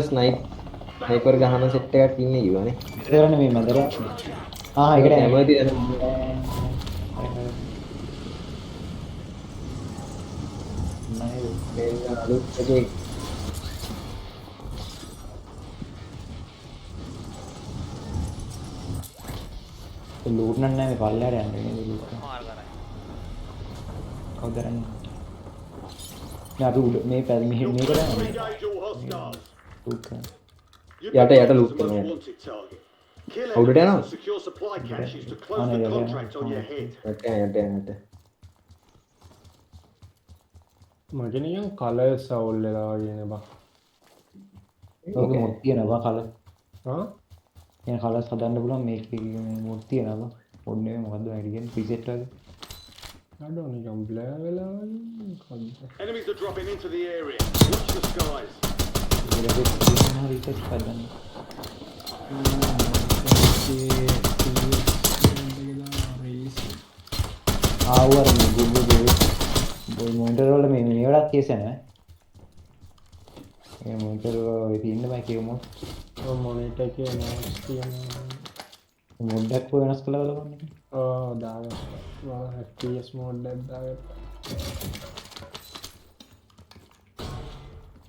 Sniper ගහන set එකක් ඉන්නේ කිව්වනේ. ඉතරනේ මේ මැදට. ඒකට කැමති මෙන්න අලුත් එකේ ලූට් නෑ මේ පල්ලයට යන්නේ නේ ලූට්. මාර කරයි. කවුද කරන්නේ? නෑ අපි උඩ මේ පැල් මෙහෙ මේකට යන්නේ. ලූට් කරන්න. යට ලූට් කරනවා. උඩට යනවා. යට. මට නිකන් කලර්ස් අවුල් වෙලා වගේ නේ බා. ඔක මොඩ් තියෙනවා කලර්. ආ? එන කලර්ස් හදන්න පුළුවන් මේකේ මේ මොඩ් තියෙනවා. මොඩ් නෙවෙයි මොකද්ද මේක කියන්නේ ප්‍රීසෙට් වගේ. අඩෝ නිකන් බ්ලර් වෙලා වගේ. Enemies are dropping into the area. Watch the skies. ඒක දෙකම රීසෙට් කරන්න. ආවර මේ ගුගල් බොයි මොනිටර් වල මේ මේවලක් කේස් නැහැ. මේ මොනිටර් වල තියෙන බයි කියමු. ඔය මොනිටර් එකේ නෝට්ස් තියෙනවා. මොඩ් එකක් වෙනස් කළා බලන්න. දාගත්තා. FPS මෝඩ් එකක් දාගත්තා.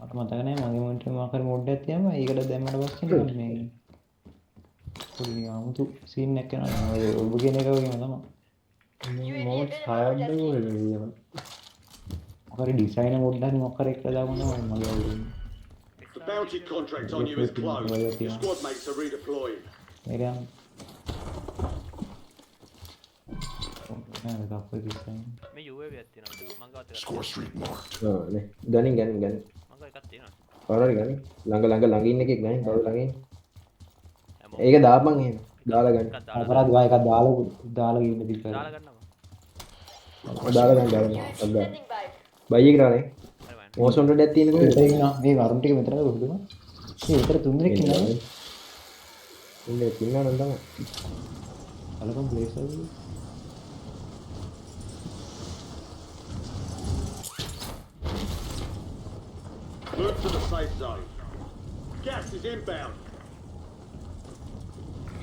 මට මතක නැහැ මගේ මොනිටර් මොකක් හරි මොඩ් එකක් තියෙනවා. ඒකට දැම්මට පස්සේ මේ පොඩි ආමුතු සීන් එකක් යනවා. ඔබ කියන එක වගේම තමයි. මෝඩ්ස් හයක්ද කොහෙද කියනවා. මොකද ඩිසයින් මොඩ් එකක් මොකක් හරි එකලා දාගන්න මගේ අවුරුදු. The bounty contract on you is closed. Your squad mates are redeploying. මේක යන. නෑ අපේ ඩිසයින්. මේ UAV එකක් තියෙනවා. මං ගාවත් එකක්. Score street marked. නේ. ගනින්. මං ගාව එකක් තියෙනවා. කවුරුහරි ගනින්. ළඟ ඉන්න එකෙක් ගනින්. කවුරු ළඟ ඉන්නේ? ඒක දාපන් එහෙම. දාලා ගන්න. අපරාධ වා එකක් දාලා ගින්න දිල් කරා. දාලා ගන්නවා. දාලා ගන්න. බයි එක දානේ. මොස් හොන්ඩර් එකක් තියෙන කොහෙද? මේ වරුන් ටික මෙතනද කොහොමද? මේ විතර තුන් දෙනෙක් ඉන්නවා. ඉන්නේ තියනවා නම් තමයි. අලකම් බ්ලේසර්. Move to the safe zone. Gas is inbound.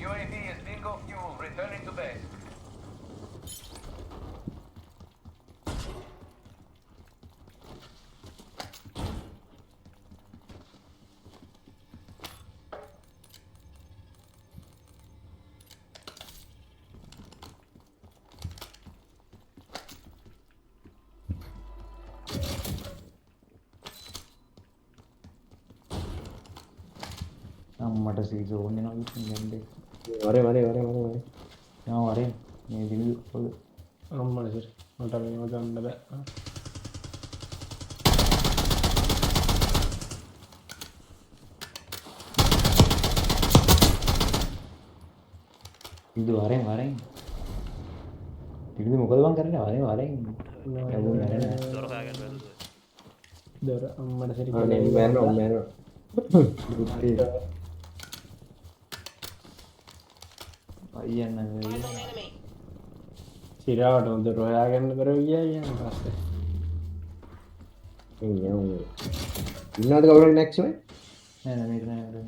UAV is bingo fuel. Returning to base. අම්මට සීසෝන් වෙනවා කියන්නේ. වරේ. යා වරේ මේ විල් වල අම්මලා සර් මට මේව ගන්න බෑ. ඉදු වරෙන්. ඉදු මොකද මං කරන්නේ වරෙන්. ලැබුණේ නැහැ. දොර හොයාගෙන බැලුවා. දොර අම්මලා සර් අනේ මෑනෝ. අයියන් නෑ. සිරාවට හොඳ රොයාගන්න කර ගියා පස්සේ. ඉන්නවද කවුරුහරි නැක්ස් මේ? නෑ මේක නෑ.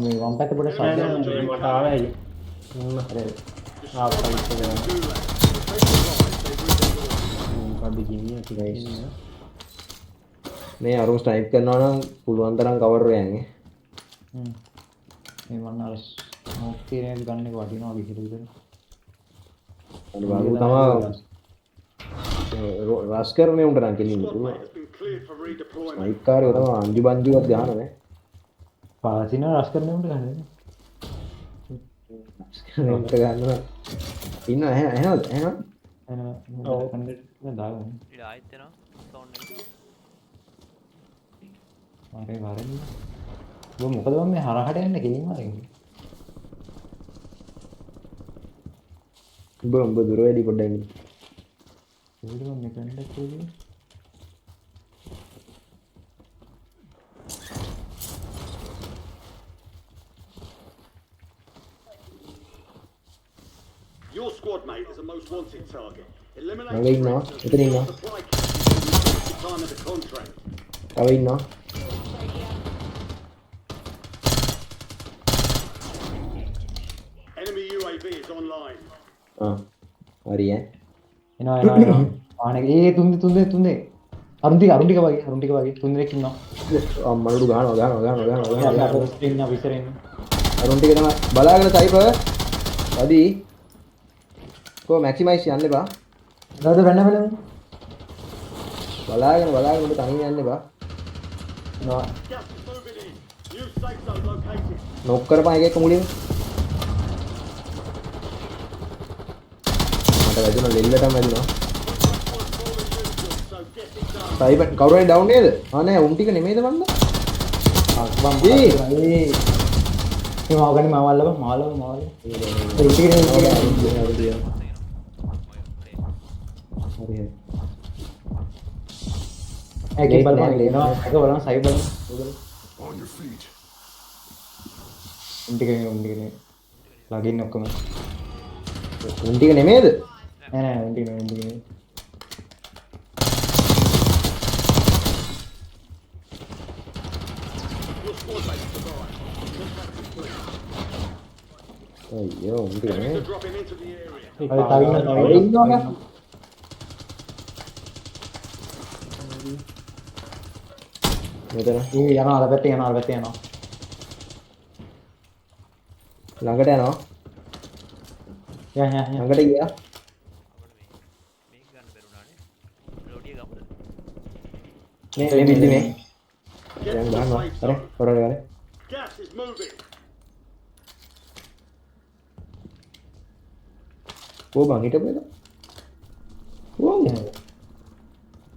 මේ වම් පැත්ත පොඩ සද්ද මට ආවයි. මේ අරුන් ස්නයිප් කරනවා නම් පුළුවන් තරම් කවර් වෙන්නේ. මේ මන්න අර ස්මෝක් තියෙන එක ගන්න එක වටිනවා විහිළුද. අර බලමු තමයි රස් කරන්නේ උන්ට නම් කෙලින් පුළුවන්. Has been cleared for redeployment. ස්නයිප් කාර්යය තමයි අංජු බංජුවත් ගහනවා නේ. පාසින රස් කරන්න උන්ට ගන්න. උන්ට ගන්නවා. ඉන්න එහෙනවද? ඔව් කන්දේ දාගන්න. ඊට ආයෙත් එනවා. සවුන්ඩ් එක. වරෙන්. මොකද මම මේ හරහට යන්න ගෙලින් වරෙන්. උඹ දුර වැඩි පොඩ්ඩක් ඉන්න. ඒකට මම මෙතනට කියන්නේ. Your squad mate is a most wanted target. Eliminate Wait, no. threats Ito rin, no. and supply caches at the time of the contract. තව ඉන්නවා. UAV is online. හරි ඈ එනවා ආනේ ඒ තුන්දේ අරුන් ටික වගේ තුන් දෙනෙක් ඉන්නවා අම්මලුඩු ගහනවා ඉන්න විතර ඉන්න අරුන් ටික තමයි බලාගෙන සයිපර් වැඩි කො මැක්සිමයිස් යන්න එපා දාද වෙන්න බලාගෙන උඩ තනියෙන් යන්න එපා නෝ Gas is moving in. New safe zone located. නොක් කරපන් එකෙක් මුලින් මට වැදුණා ලෙල්ලටම වැදුණා So get it done. සයිපර් කවුරු හරි ඩවුන් නේද නෑ උන් ටික නෙමෙයිද මන්ද ඒ මාව ගන්න මාවල්ල මාවල්ල ඒ ටික හරි ඒක බලන්න එනවා ඒක බලන්න සයි බලන්න On your feet. උන්ටික ලගින් ඔක්කොම උන් ටික නෙමෙයිද නෑ උන්ටික Your squad mates survived. අයියෝ උන් ටික Enemies නෙමෙයි are dropping into the area. අර තවින්න ඉන්නවා මෙතන යනවා අර පැත්තේ යනවා ළඟට යනවා ළඟට ගියා මේක ගන්න බැරුණානේ ලෝඩිය ගමුද මේ බිල්ඩි මේ Get දැන් to the ගන්නවා safe අර zone. පොරවල Gas is moving. ඕ බං හිටපු එක ඕ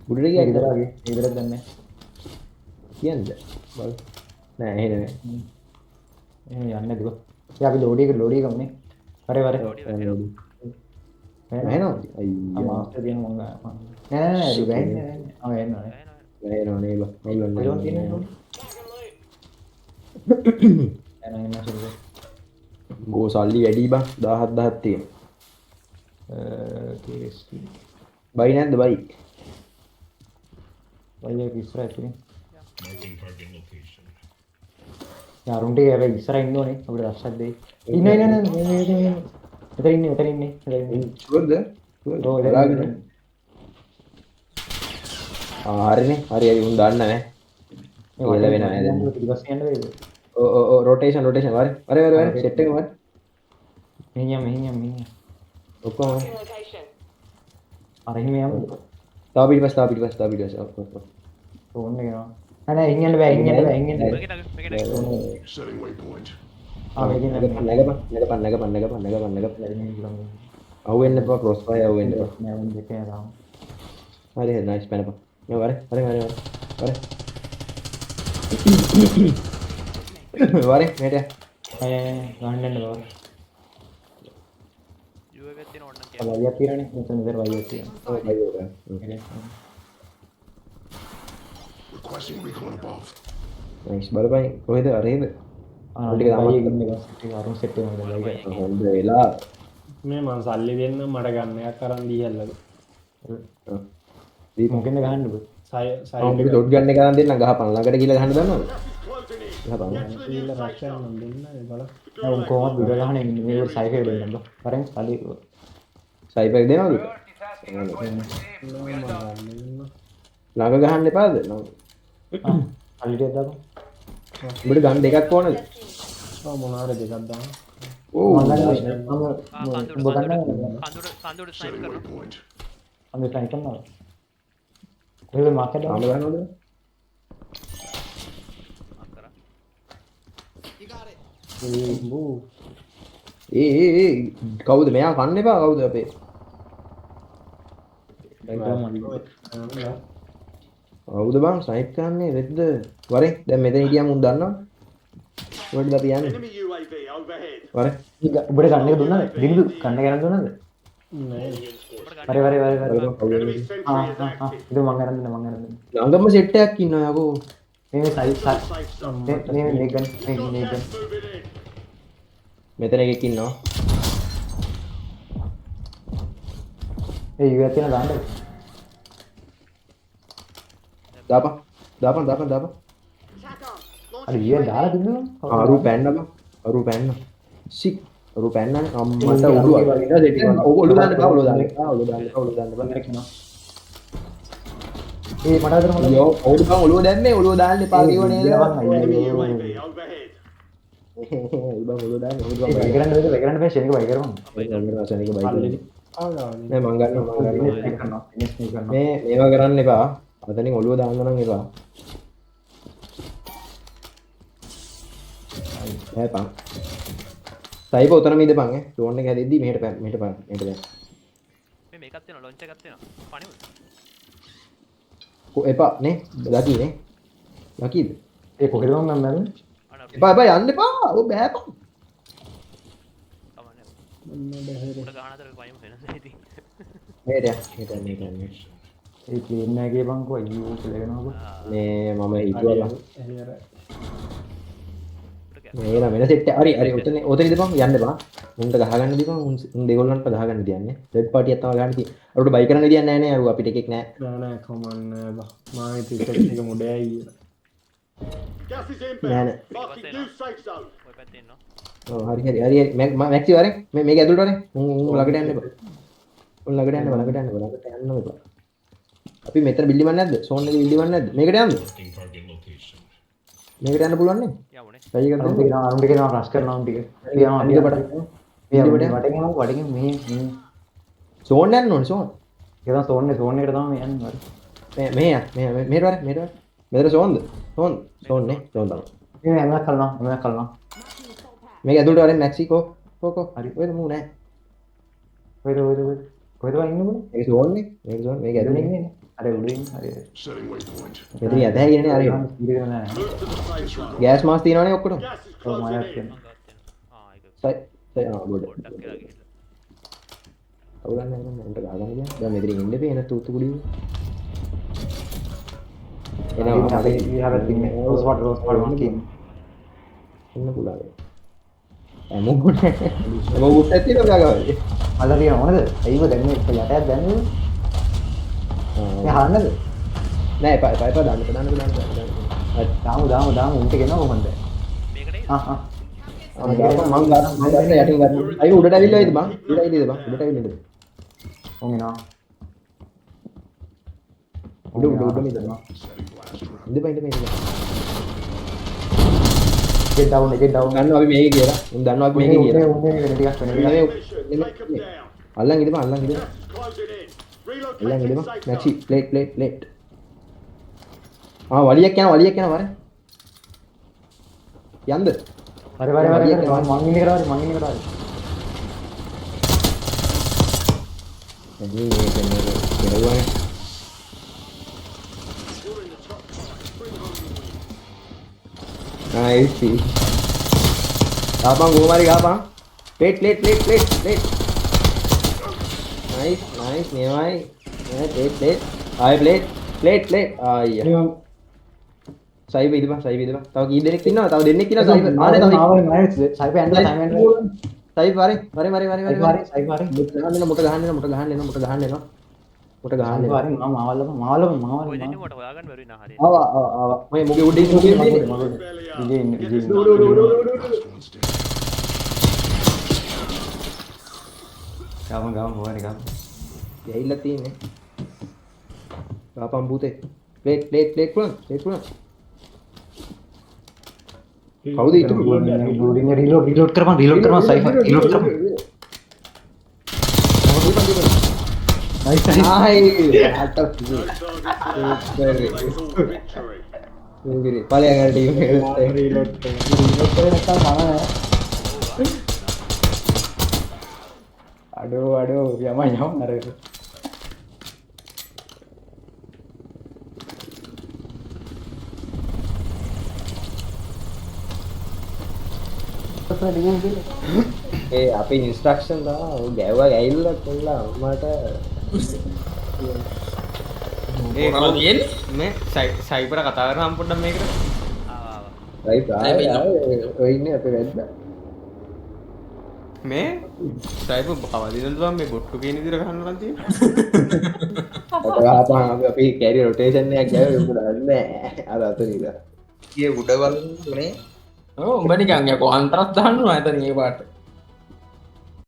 බුඩට ගියා ඉදරක් දන්නේ කියන්නද බල නෑ එහෙ නෙමෙයි යන්න දුක අපි ලෝඩිය ගමනේ වරේ එහෙනම් අයියෝ මාස්ටර් කියන මම නෑ වෙන්නේ නෑ නේ බං ගෝ සල්ලි වැඩි බං 17000ක් තියෙනවා බයි නැද්ද බයි Marking target location. යාරුන්ට හැබැයි ඉස්සර ඉන්න ඕනේ අපිට රස්සක් දෙයි ඉන්න මෙතන ඉන්නේ ෂුවර්ද ඔව්, බලාගෙන හරිනේ හරි උන් දන්න නෑ එල වෙන නෑ දැන් පිටිපස්සේ යන්න බෑද ඕ රොටේෂන් වර සෙට් එක වර මෙහියම් ඔක්කොම අර එහෙම යමු තාව පිටිපස්ස ඕන්න යනවා අනේ ඉංගන්න බෑ මේක නග Setting waypoint. නැගපන් අවුවෙන්න එපා ක්‍රොස් ෆයර් අවුවෙන්න එපා හරි නයිස් පැනපන් මේ වර මේට ගන්නන්න බව UAV එකක් තියෙන ඕන්න නම් වලියක් තියෙනනේ මෙතන ඉතර වලියක් තියෙනවා Requesting recon above. නයිස් බලපන් කොහෙද අරේද ටික අරුන් සෙට් වෙනවා ඒක හොඳ වෙලා මේ මං සල්ලි දෙන්න මට ගන්න එකක් අරන් දීහල්ලද මොකෙන්ද ගහන්න බ සයින් ඩොට් ගන්න එක ගන්න දෙන්න ගහපන් ළඟට ගිහලා ගහන්න දන්නවද Gas is closing in. ගහපන් ඉල්ල රක්ෂණ නම් දෙන්න ඒ බල උන් කොහොමද දුර ගහන්නේ මේ සයිකල් දෙන්න බ කරන් සල්ලි සයිපර් දෙනවද Priority task force received. We're done. ළඟ ගහන්න එපාද සල්ලි ටිකක් දාපන් උඹට ගන්න දෙකක් ඕනද මොනාර දෙකක් දාන්න ඕ මම කඳුර ස්නයිප් Setting කරනවා waypoint. අන්න ට්‍රයි කරනවා කොහෙද මාකට් ආම ගහනවද මක් කරා ඒ කවුද මෙයා කන්න එපා කවුද අපේ කවුද බං ස්නයිප් කරන්නේ වෙද්ද වරේ දැන් මෙතන හිටියම උන් දන්නවා කොහෙද අපි යන්නේ Enemy UAV overhead. වරේ උඹට කන්න එක දුන්නාද දිනු කන්න ගන්න දුන්නාද නෑ වරේ Enemy sentry is active. ഇത് මං අරන් දෙන්න ළඟම සෙට් එකක් ඉන්නවා යකෝ මේ සයි Safe zone. මේ මේකන් Got gas moving in. මෙතන එකෙක් ඉන්නවා ඒ යුව තියෙන දාන්න දාපන් අර යුව දාලා දුන්නා අරු පැන්න බං අරු පැන්න සික් රු පැන්නන්නේ අම්මට ඔළුව වදිනවා දෙටි ගන්න. ඔළුව දාන්න එපා ඔළුව දාන්න එපා ඔළුව දාන්න එපා ඔළුව දාන්න එපා. ඒ මට අතන මොකද? යෝ ඔළුව බං ඔළුව දැම්මේ ඔළුව දාන්න එපා කියව නේද? Enemy UAV overhead. ඔළුව ඔළුව දාන්න ඔළුව ඒ බයි කරන්න බෑ ෂෙනික බයි කරමු. රසනික බයි පල්ලෙදි. නෑ මං ගන්නවා ෆිනිෂ් කරනවා ෆිනිෂ් කරනවා. මේ මේවා කරන්න එපා. අතනින් ඔළුව දාන්න නම් එපා. හැපන්. සයිප උතන මිදපන් ඈ. ඩ්‍රෝන් එක හැදෙද්දි මෙහෙට පැන මෙහෙට පැන මෙහෙට දැන්. මේ මේකක් තියෙනවා ලොන්ච් එකක් තියෙනවා පණිමුද එපා නේ. ලකි නේ. ලකිද? ඒ කොහෙද මම මැරුනේ? අනේ එපා එපා යන්න එපා. ඔය බෑපන්. කමන්නේ උඩ ගහන අතර පයින් වෙනස ඉතින් මෙහෙට යන්න. මෙහෙට යන්න. ඒ ප්ලේන් එකේ බංකෝ අයියෝ කියලා කරනවා. මේ මම හිතුවා එහෙර මේ නා වෙන සෙට් හරි හරි ඔතන ඔතන ඉඳපන් යන්න බා උන්ට ගහගන්න දීපන් උන් දෙගොල්ලන්ට ගහගන්න දියන්නේ රෙඩ් පාටියක් තමයි ගහන්න තියෙන්නේ අරුට බයි කරන්න දියන්නේ නැහැ නේ අරු අපිට එකෙක් නැහැ නෑ කමන්නේ බා මා හිතුවේ එක මොඩයයි කියලා Gas is නෑ inbound. නෑ Marking new safe zone. ඔය පැත්තේ ඉන්නවා ඔව් හරි හරි හරි හරි මැක්සි වරෙන් මේක ඇතුළට වරෙන් උන් ළඟට යන්න එපා උන් ළඟට යන්න ළඟට යන්න එපා අපි මෙතන බිල්ඩිමක් නැද්ද සෝන් එකේ බිල්ඩිමක් නැද්ද මේකට යන්න Marking target location. මේකට යන්න පුළුවන් නේ යමුනේ සයි එකක් අරුන් දෙන්න ටික අරුන් ටික නවා ක්‍රෂ් කරනවා අරුන් ටික. තියනවා අනික අනික පට පට. වටෙන් යමු වටෙන් මේ සෝන් යන්න ඕනේ සෝන් ඒක තමයි සෝන් එකට තමයි යන්නේ වර. මේ මෙහෙට වරෙන් මෙතන සෝන්ද සෝන් නේ සෝන් තමයි මේ එමක් කල්නවා මේක ඇතුළට වරෙන් මැක්සිකෝ කෝ හරි ඔයද මූ නෑ කොහෙද ඉන්නේ බං? මේක සෝන් නේ මේක ඇතුළේ ඉන්නේ අර උඩින් හරි. Setting waypoint. මෙතන යත හැකිනේ අර ඉඳගෙන නැහැ. Move to the safe zone. Gas මාස් තියනවනේ ඔක්කොටම Gas is ඔව් closing මායක් in. තියෙනවා. මං ගත්තා සයි ගොඩ පොඩ්ඩක් කියලා ගිහිල්ලා අවුලක් නැහැ උන්ට ගාගන්න ගියා දැන් මෙතනින් ඉන්න බෑ එන තූතු කුඩිය එනවා අපි ඉහරත් ඉන්නේ. රෝස් වට් මාකින්. ඉන්න පුළුවන් එමුකුට එමුකුට තියෙනවා ගාගාවේ මල්ලා තියෙන මොනද? ඇයිව දැන් මේ යටයක් දැන්නේ? මේ හන්නද? නෑ එපා දාන්න දාමු උන්ට ගෙනව කොහොමද? මේකට මං ගන්න යටින් ගන්න අයි උඩට ඇවිල්ලා ඉද බං උඩට ඇවිල්ලා උඩට ඇවිල්ලා ඉද ඔන් එනවා. උඩ මිද Setting blast run. ඉඳපන් get down ගන්නවා අපි මේක කියලා උන් දන්නවා අපි මේක කියලා උන්නේ වෙන ටිකක් වෙන ටිකක්. Mission, take them down. අල්ලන් ඉඳපන් Gas is closing in. අල්ලන් Relocating ඉඳපන් safe නැචි zone. ප්ලේට් වලියක් යනවා වරෙන් යන්ද හරි මං ඉන්නේ කරා එදී මේක කෙරුවානේ You're in the top five. Bring home the win. Nice ගාපන් ගෝමාරි ගාපන් ප්ලේට් නයිස් නියමයි ප්ලේට් ආයි ප්ලේට් ආයියා සයිබ ඉදපන් තව කී දෙනෙක් ඉන්නවා තව දෙන්නෙක් ඉන්නවා සයිබ ආනේ තව සයිප ඇන්ඩලා සයිබ වරේ මුට ගහන්න ඔය දෙන්නේ කොට හොයාගන්න බැරි නා හරියට ආවා මේ මුගේ උඩින් Belly up. ඉන්නේ Get ඉන්නේ started. Last one standing. ගාම හොයන්නේ ගාම යයිලා තියෙන්නේ ගාපන් පුතේ ප්ලේට් පුළුවන් කවුද ඉතුරු බෝඩින් රීලෝඩ් කරපන් සයිෆර් රීලෝඩ් කරපන් නයිස් ආයි අට No target. They call victory. පලයන් ටීම් එක රීලෝඩ් කරලා අඩෝ යම අර ඒ අපේ ඉන්ස්ට්‍රක්ෂන් තමයි ගැව්වා ගෑවිලා කොල්ලා අම්මට ඒ කොහොමද කියන්නේ මේ සයිබර් කතා කරන නම් පොඩ්ඩක් මේකට ආවා ඔය ඉන්නේ අපේ වැද්දා මේ සයිබර් කවදිනද බං මේ බොට්ටු කියන විදිහට ගහන්න නම් තියෙන්නේ අපේ අපි කැරි රොටේෂන් එකක් ගෑවේ උඹ දන්නේ අර අතනින්ද ගියේ උඩ බලන්නේ ඔව් උඹ නිකන් යකෝ අන්තරස් දාන්නවා එතන ඒ පාට